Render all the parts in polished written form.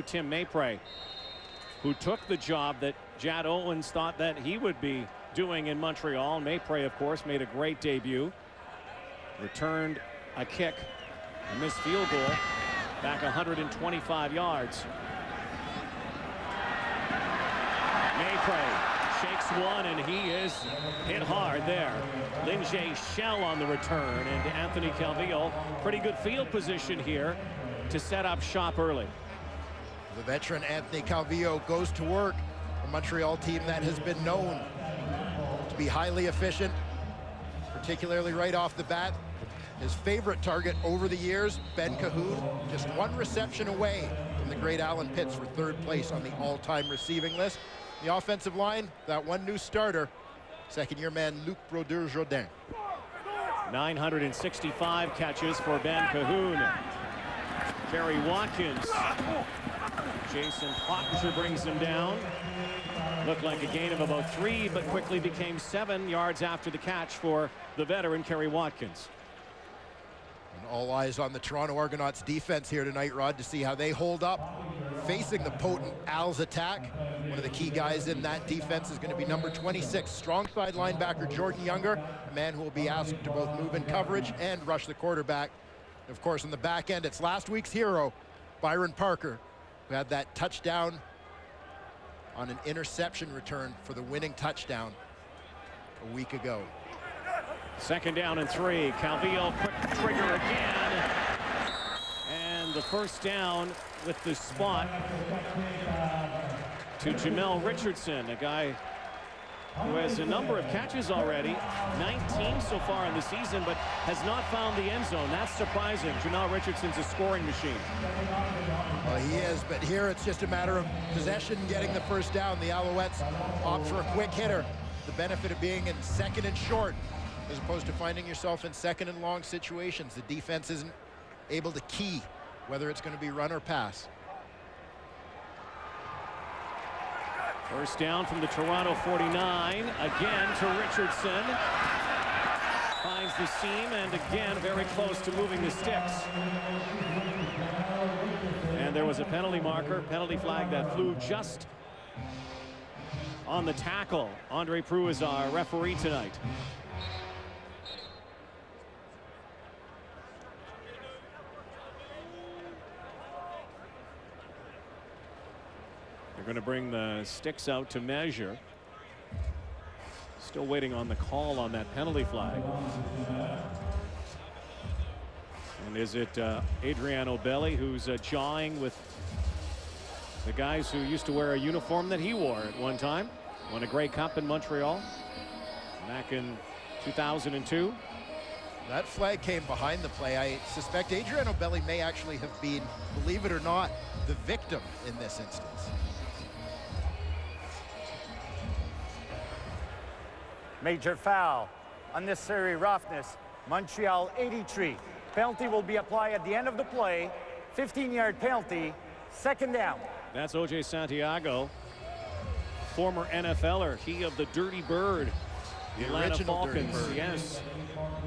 Tim Maypray, who took the job that Jad Owens thought that he would be doing in Montreal. Maypray, of course, made a great debut. Returned a kick, a missed field goal, back 125 yards. Maypray shakes one, and he is hit hard there. Linjay Shell on the return, and Anthony Calvillo, pretty good field position here to set up shop early. The veteran Anthony Calvillo goes to work. A Montreal team that has been known to be highly efficient, particularly right off the bat. His favorite target over the years, Ben Cahoon, just one reception away from the great Alan Pitts for third place on the all-time receiving list. The offensive line, that one new starter, second-year man Luc Brodeur-Jourdain. 965 catches for Ben Cahoon. Kerry Watkins. Jason Pottinger brings him down. Looked like a gain of about 3, but quickly became 7 yards after the catch for the veteran Kerry Watkins. And all eyes on the Toronto Argonauts defense here tonight, Rod, to see how they hold up facing the potent Al's attack. One of the key guys in that defense is going to be number 26, strong side linebacker Jordan Younger, a man who will be asked to both move in coverage and rush the quarterback. Of course, on the back end, it's last week's hero, Byron Parker, who had that touchdown on an interception return for the winning touchdown a week ago. 2nd down and 3. Calvillo, quick trigger again. And the first down with the spot to Jamel Richardson, a guy who has a number of catches already, 19 so far in the season, but has not found the end zone. That's surprising. Jamel Richardson's a scoring machine. Well, he is, but here it's just a matter of possession, getting the first down. The Alouettes opt for a quick hitter. The benefit of being in 2nd and short, as opposed to finding yourself in 2nd and long situations. The defense isn't able to key whether it's going to be run or pass. First down from the Toronto 49. Again to Richardson. Finds the seam, and again very close to moving the sticks. And there was a penalty marker, penalty flag that flew just on the tackle. Andre Proulx is our referee tonight. They're going to bring the sticks out to measure. Still waiting on the call on that penalty flag. And is it Adriano Belli who's jawing with the guys who used to wear a uniform that he wore at one time? Won a Grey Cup in Montreal back in 2002. That flag came behind the play. I suspect Adriano Belli may actually have been, believe it or not, the victim in this instance. Major foul, unnecessary roughness, Montreal 83. Penalty will be applied at the end of the play. 15-yard penalty, 2nd down. That's O.J. Santiago, former NFLer, he of the Dirty Bird, the Atlanta Falcons. Yes,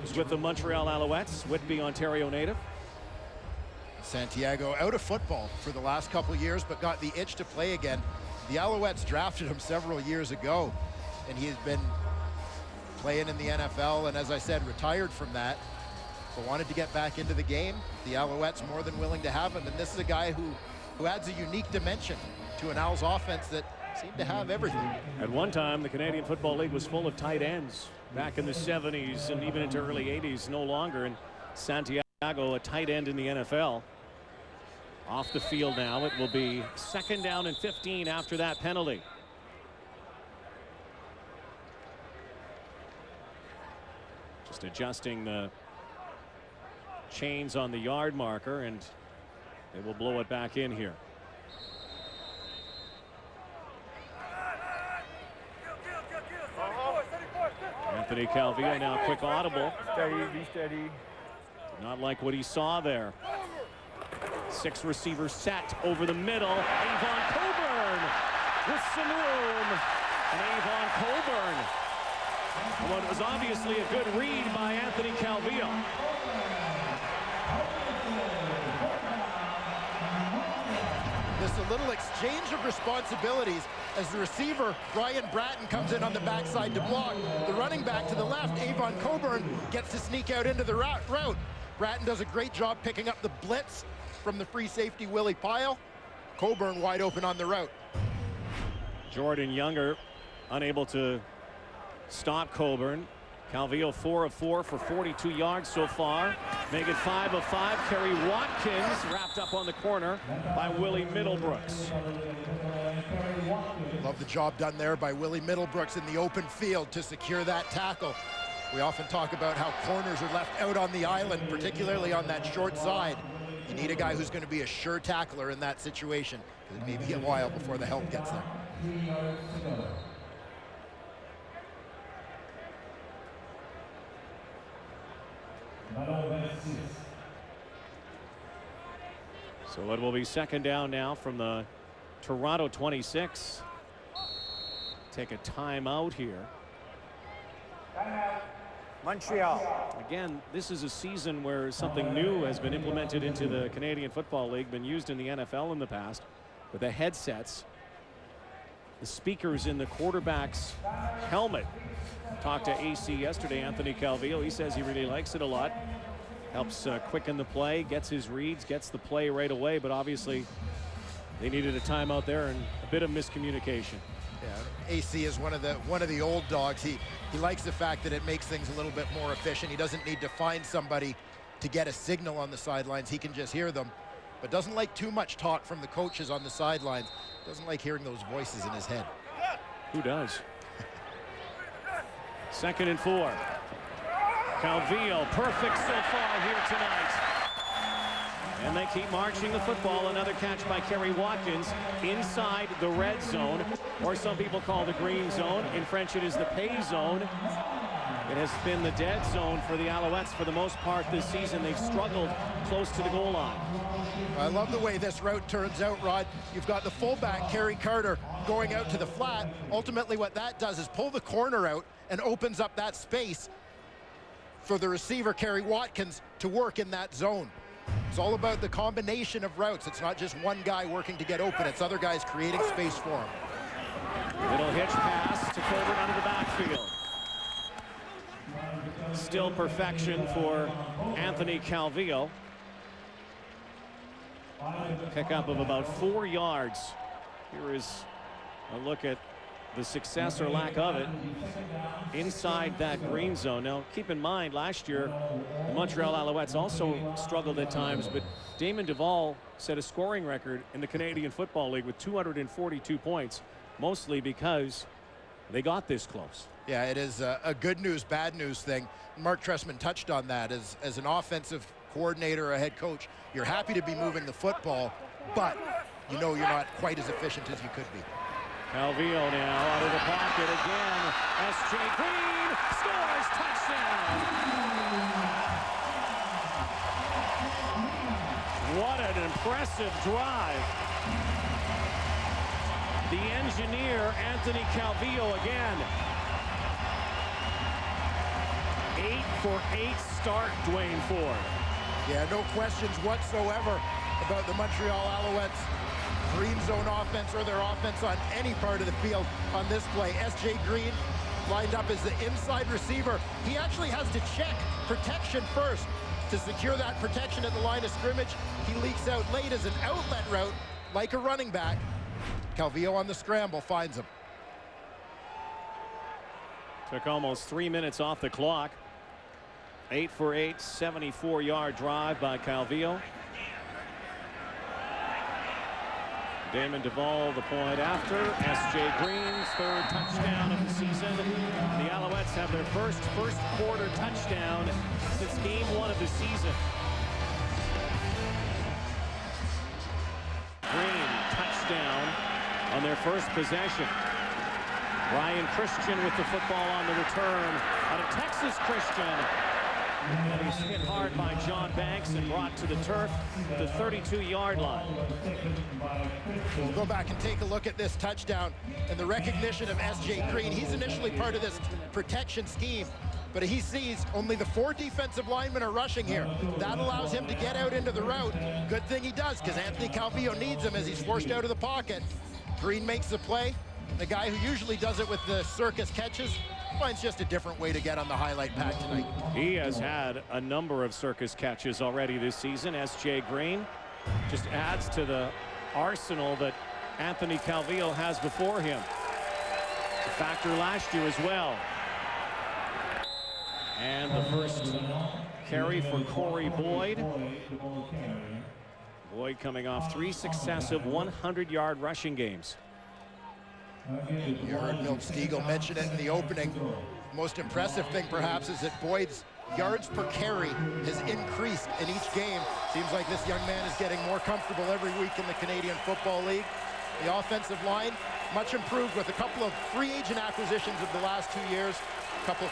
was with the Montreal Alouettes, Whitby, Ontario native. Santiago out of football for the last couple of years, but got the itch to play again. The Alouettes drafted him several years ago, and he has been playing in the NFL, and as I said, retired from that, but wanted to get back into the game. The Alouettes more than willing to have him, and this is a guy who adds a unique dimension to an Owls offense that seemed to have everything. At one time, the Canadian Football League was full of tight ends back in the 70s and even into early 80s. No longer, and Santiago, a tight end in the NFL. Off the field now. It will be 2nd down and 15 after that penalty. Just adjusting the chains on the yard marker, and they will blow it back in here. Anthony Calvillo now quick audible. Steady, be steady. Not like what he saw there. 6 receivers set over the middle. Avon Coburn with some room. And Avon Coburn. What was obviously a good read by Anthony Calvillo. this a little exchange of responsibilities as the receiver, Ryan Bratton, comes in on the backside to block. The running back to the left, Avon Coburn, gets to sneak out into the route. Bratton does a great job picking up the blitz from the free safety, Willie Pyle. Coburn wide open on the route. Jordan Younger unable to stop Coburn. Calvillo 4 of 4 for 42 yards so far. Make it 5 of 5. Kerry Watkins wrapped up on the corner by Willie Middlebrooks. Love the job done there by Willie Middlebrooks in the open field to secure that tackle. We often talk about how corners are left out on the island, particularly on that short side. You need a guy who's going to be a sure tackler in that situation, because it may be a while before the help gets there. So it will be second down now from the Toronto 26. Take a timeout here. Montreal. Again, this is a season where something new has been implemented into the Canadian Football League, been used in the NFL in the past, with the headsets. The speakers in the quarterback's helmet. Talked to AC yesterday, Anthony Calvillo. He says he really likes it a lot. Helps quicken the play, gets his reads, gets the play right away, but obviously they needed a timeout there and a bit of miscommunication. Yeah, AC is one of the old dogs. He likes the fact that it makes things a little bit more efficient. He doesn't need to find somebody to get a signal on the sidelines. He can just hear them, but doesn't like too much talk from the coaches on the sidelines. Doesn't like hearing those voices in his head. Who does? 2nd and 4. Calvillo, perfect so far here tonight. And they keep marching the football. Another catch by Kerry Watkins inside the red zone, or some people call the green zone. In French, it is the pay zone. It has been the dead zone for the Alouettes for the most part this season. They've struggled close to the goal line. I love the way this route turns out, Rod. You've got the fullback, Kerry Carter, going out to the flat. Ultimately, what that does is pull the corner out and opens up that space for the receiver, Kerry Watkins, to work in that zone. It's all about the combination of routes. It's not just one guy working to get open. It's other guys creating space for him. Little hitch pass to Coburn out of the backfield. Still perfection for Anthony Calvillo. Pickup of about 4 yards. Here is a look at the success or lack of it inside that green zone. Now, keep in mind, last year, the Montreal Alouettes also struggled at times, but Damon Duvall set a scoring record in the Canadian Football League with 242 points, mostly because they got this close. Yeah, it is a good news, bad news thing. Mark Trestman touched on that. As an offensive coordinator or a head coach, you're happy to be moving the football, but you know you're not quite as efficient as you could be. Calvillo now out of the pocket again. S.J. Green scores, touchdown. What an impressive drive. The engineer, Anthony Calvillo, again. 8 for 8 start, Dwayne Ford. Yeah, no questions whatsoever about the Montreal Alouettes green zone offense or their offense on any part of the field on this play. S.J. Green lined up as the inside receiver. He actually has to check protection first to secure that protection at the line of scrimmage. He leaks out late as an outlet route like a running back. Calvillo on the scramble finds him. Took almost 3 minutes off the clock. 8 for 8, 74-yard drive by Calvillo. Damon Duvall the point after. S.J. Green's 3rd touchdown of the season. The Alouettes have their first quarter touchdown since game 1 of the season. Green touchdown on their first possession. Ryan Christian with the football on the return out of Texas Christian. And he's hit hard by John Banks and brought to the turf at the 32-yard line. We'll go back and take a look at this touchdown and the recognition of S.J. Green. He's initially part of this protection scheme. but he sees only the 4 defensive linemen are rushing here. That allows him to get out into the route. Good thing he does, because Anthony Calvillo needs him as he's forced out of the pocket. Green makes the play. The guy who usually does it with the circus catches finds just a different way to get on the highlight pack tonight. He has had a number of circus catches already this season. S.J. Green just adds to the arsenal that Anthony Calvillo has before him. A factor last year as well. And the first carry for Corey Boyd. Boyd coming off 3 successive 100-yard rushing games. You heard Milt Stiegel mention it in the opening. Most impressive thing perhaps is that Boyd's yards per carry has increased in each game. Seems like this young man is getting more comfortable every week in the Canadian Football League. The offensive line much improved with a couple of free agent acquisitions of the last 2 years. A couple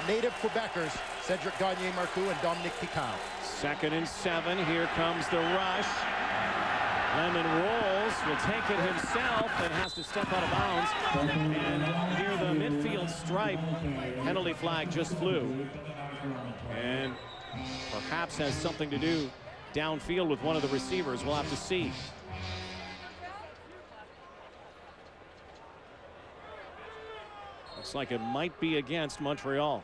native Quebecers, Cedric Gagné-Marcoux and Dominique Picard. 2nd and 7. Here comes the rush. Lemon rolls, will take it himself, and has to step out of bounds. And near the midfield stripe, penalty flag just flew. And perhaps has something to do downfield with one of the receivers. We'll have to see. Looks like it might be against Montreal.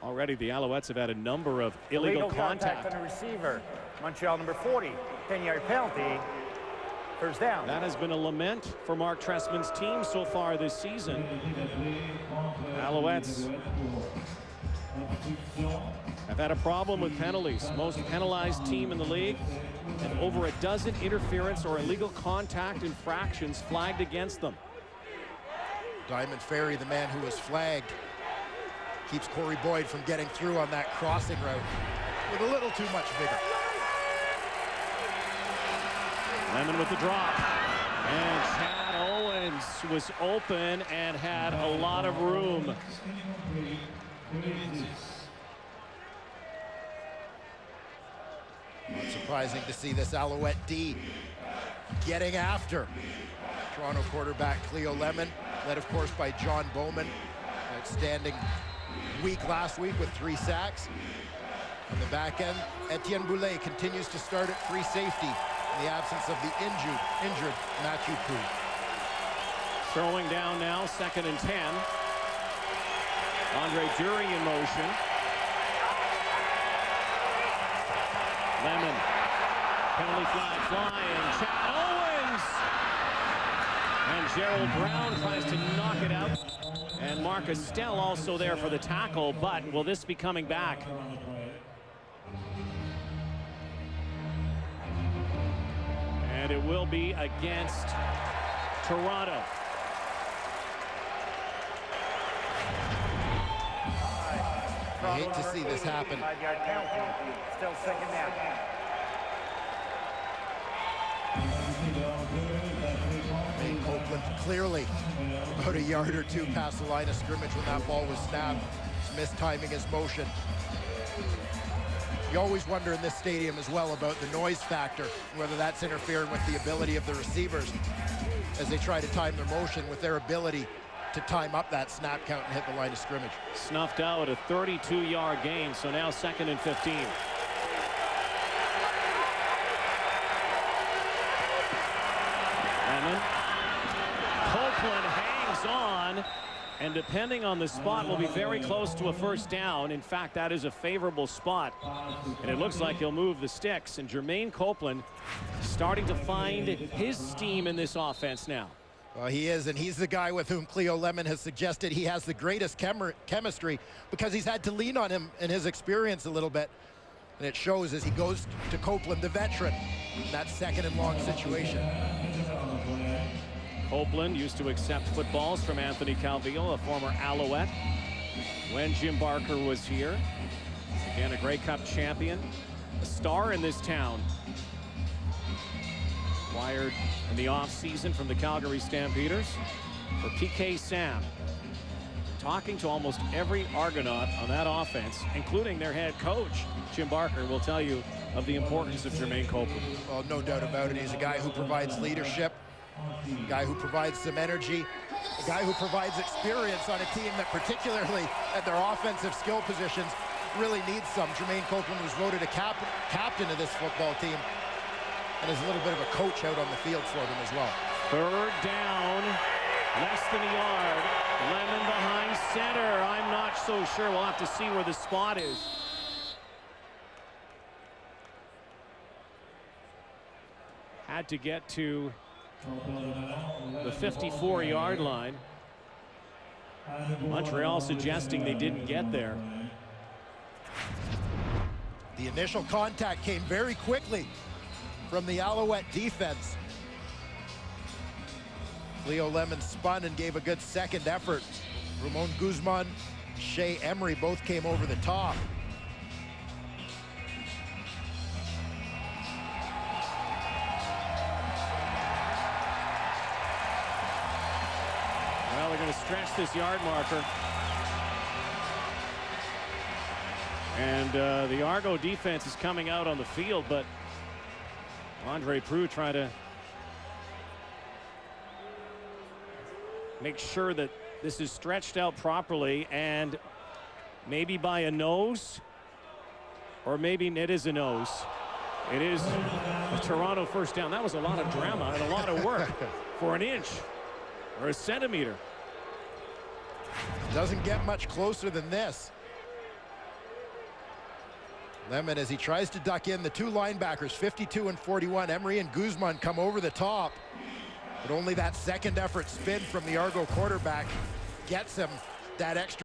Already the Alouettes have had a number of illegal contact on the receiver. Montreal number 40, 10-yard penalty. First down. That has been a lament for Mark Trestman's team so far this season. Alouettes have had a problem with penalties. Most penalized team in the league, and over a dozen interference or illegal contact infractions flagged against them. Diamond Ferry, the man who was flagged, keeps Corey Boyd from getting through on that crossing route with a little too much vigor. Lemon with the drop. And Chad Owens was open and had a lot of room. Not surprising to see this Alouette D getting after Toronto quarterback Cleo Lemon, led of course by John Bowman. Outstanding week last week with 3 sacks. On the back end, Etienne Boulay continues to start at free safety in the absence of the injured Matthew Pou. Throwing down now, 2nd and 10. Andre Dury in motion. Lemon, penalty flag flying. Chad Owens! And Gerald Brown tries to knock it out. And Marcus Stell also there for the tackle, but will this be coming back? And it will be against Toronto. I hate to see this happen. 5-yard penalty. Still 2nd down. Nate Copeland clearly about a yard or 2 past the line of scrimmage when that ball was snapped. Just mistiming his motion. You always wonder in this stadium as well about the noise factor, whether that's interfering with the ability of the receivers as they try to time their motion with their ability to time up that snap count and hit the line of scrimmage. Snuffed out a 32-yard gain, so now 2nd and 15. Lemon. Copeland hangs on, and depending on the spot will be very close to a first down. In fact, that is a favorable spot, and it looks like he'll move the sticks. And Jermaine Copeland starting to find his steam in this offense now. Well, he is, and he's the guy with whom Cleo Lemon has suggested he has the greatest chemistry because he's had to lean on him and his experience a little bit. And it shows as he goes to Copeland, the veteran, in that 2nd and long situation. Copeland used to accept footballs from Anthony Calvillo, a former Alouette, when Jim Barker was here. Again, a Grey Cup champion, a star in this town. Acquired in the offseason from the Calgary Stampeders for PK Sam. Talking to almost every Argonaut on that offense, including their head coach, Jim Barker, will tell you of the importance of Jermaine Copeland. Well, no doubt about it. He's a guy who provides leadership. A guy who provides some energy, a guy who provides experience on a team that, particularly at their offensive skill positions, really needs some. Jermaine Copeland was voted a captain of this football team and is a little bit of a coach out on the field for them as well. Third down, less than a yard. Lemon behind center. I'm not so sure. We'll have to see where the spot is. Had to get to the 54-yard line. Montreal suggesting they didn't get there. The initial contact came very quickly from the Alouette defense. Leo Lemon spun and gave a good second effort. Ramon Guzman, Shea Emery both came over the top. Well, they're going to stretch this yard marker. And the Argo defense is coming out on the field, but Andre Proulx trying to make sure that this is stretched out properly, and maybe by a nose, or maybe it is a nose. It is a Toronto first down. That was a lot of drama and a lot of work for an inch or a centimeter. Doesn't get much closer than this. Lemon, as he tries to duck in, the two linebackers, 52 and 41, Emery and Guzman, come over the top. But only that second effort spin from the Argo quarterback gets him that extra